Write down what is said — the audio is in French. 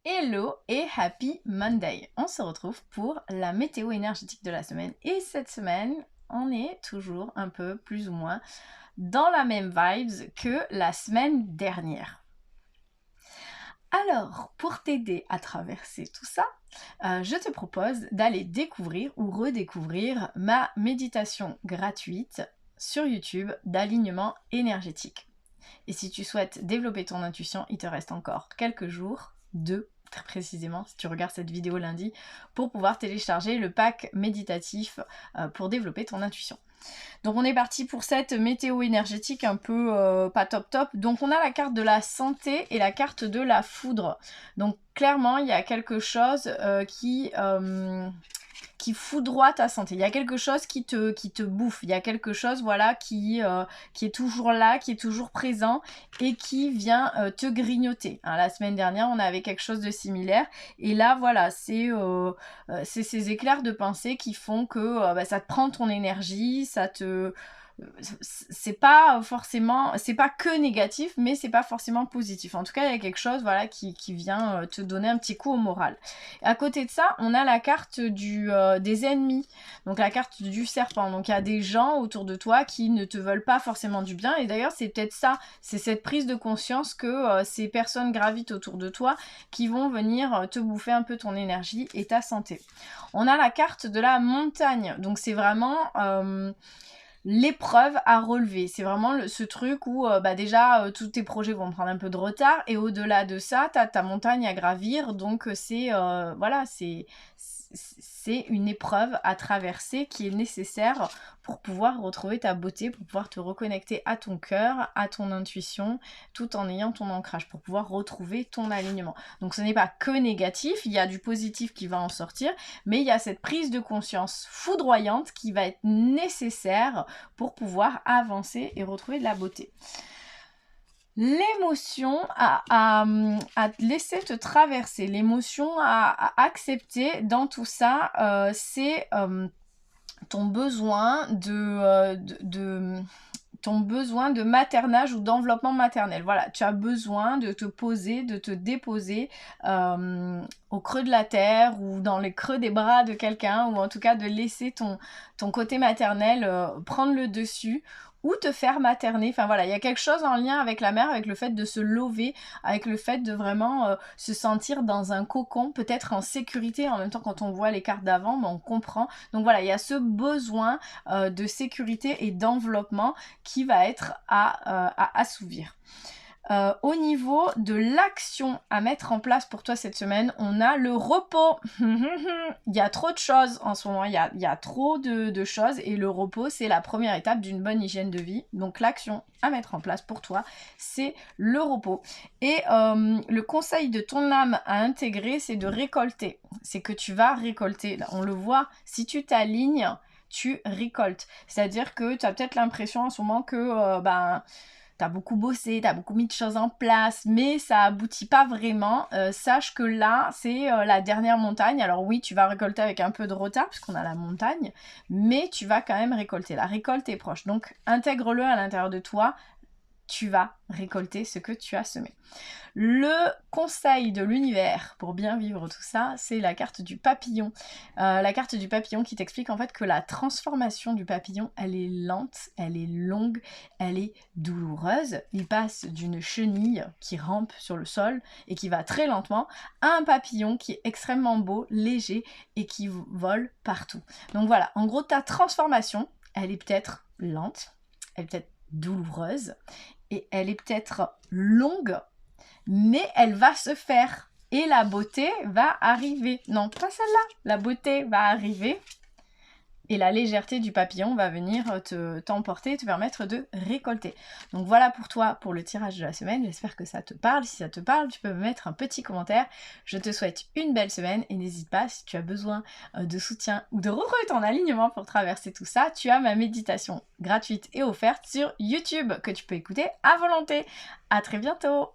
Hello et happy Monday. On se retrouve pour la météo énergétique de la semaine. Et cette semaine, on est toujours un peu plus ou moins dans la même vibes que la semaine dernière. Alors, pour t'aider à traverser tout ça, je te propose d'aller découvrir ou redécouvrir ma méditation gratuite sur YouTube d'alignement énergétique. Et si tu souhaites développer ton intuition, il te reste encore quelques jours, très précisément, si tu regardes cette vidéo lundi, pour pouvoir télécharger le pack méditatif pour développer ton intuition. Donc on est parti pour cette météo énergétique un peu pas top top. Donc on a la carte de la santé et la carte de la foudre. Donc clairement il y a quelque chose qui foudroie ta santé. Il y a quelque chose qui te bouffe. Il y a quelque chose voilà, qui est toujours là, qui est toujours présent et qui vient te grignoter. Hein, la semaine dernière, on avait quelque chose de similaire. Et là, voilà, c'est ces éclairs de pensée qui font que ça te prend ton énergie, ça te... c'est pas que négatif, mais c'est pas forcément positif. En tout cas, il y a quelque chose voilà, qui vient te donner un petit coup au moral. À côté de ça, on a la carte des ennemis, donc la carte du serpent. Donc il y a des gens autour de toi qui ne te veulent pas forcément du bien. Et d'ailleurs, c'est peut-être ça, c'est cette prise de conscience que ces personnes gravitent autour de toi qui vont venir te bouffer un peu ton énergie et ta santé. On a la carte de la montagne. Donc c'est vraiment... l'épreuve à relever, c'est vraiment ce truc où déjà tous tes projets vont prendre un peu de retard et au-delà de ça, tu as ta montagne à gravir, donc c'est une épreuve à traverser qui est nécessaire pour pouvoir retrouver ta beauté, pour pouvoir te reconnecter à ton cœur, à ton intuition, tout en ayant ton ancrage, pour pouvoir retrouver ton alignement. Donc ce n'est pas que négatif, il y a du positif qui va en sortir, mais il y a cette prise de conscience foudroyante qui va être nécessaire pour pouvoir avancer et retrouver de la beauté. L'émotion à laisser te traverser, l'émotion à accepter dans tout ça, c'est ton besoin ton besoin de maternage ou d'enveloppement maternel. Voilà, tu as besoin de te poser, de te déposer au creux de la terre ou dans les creux des bras de quelqu'un, ou en tout cas de laisser ton côté maternel prendre le dessus ou te faire materner. Enfin voilà, il y a quelque chose en lien avec la mère, avec le fait de se lever, avec le fait de vraiment se sentir dans un cocon, peut-être en sécurité. En même temps, quand on voit les cartes d'avant, on comprend. Donc voilà, il y a ce besoin de sécurité et d'enveloppement qui va être à assouvir. Au niveau de l'action à mettre en place pour toi cette semaine, on a le repos. Il y a trop de choses en ce moment, il y a trop de choses et le repos, c'est la première étape d'une bonne hygiène de vie. Donc l'action à mettre en place pour toi, c'est le repos. Et le conseil de ton âme à intégrer, c'est de récolter. C'est que tu vas récolter. Là, on le voit, si tu t'alignes, tu récoltes. C'est-à-dire que tu as peut-être l'impression en ce moment que t'as beaucoup bossé, t'as beaucoup mis de choses en place, mais ça aboutit pas vraiment. Sache que là, c'est la dernière montagne. Alors oui, tu vas récolter avec un peu de retard, puisqu'on a la montagne, mais tu vas quand même récolter. La récolte est proche. Donc, intègre-le à l'intérieur de toi. Tu vas récolter ce que tu as semé. Le conseil de l'univers pour bien vivre tout ça, c'est la carte du papillon. La carte du papillon qui t'explique en fait que la transformation du papillon, elle est lente, elle est longue, elle est douloureuse. Il passe d'une chenille qui rampe sur le sol et qui va très lentement à un papillon qui est extrêmement beau, léger et qui vole partout. Donc voilà, en gros ta transformation, elle est peut-être lente, elle est peut-être douloureuse et elle est peut-être longue, mais elle va se faire et la beauté va arriver. Non, pas celle-là, la beauté va arriver et la légèreté du papillon va venir t'emporter, te permettre de récolter. Donc voilà pour toi, pour le tirage de la semaine. J'espère que ça te parle. Si ça te parle, tu peux me mettre un petit commentaire. Je te souhaite une belle semaine et n'hésite pas, si tu as besoin de soutien ou de retrouver ton alignement pour traverser tout ça, tu as ma méditation gratuite et offerte sur YouTube que tu peux écouter à volonté. À très bientôt!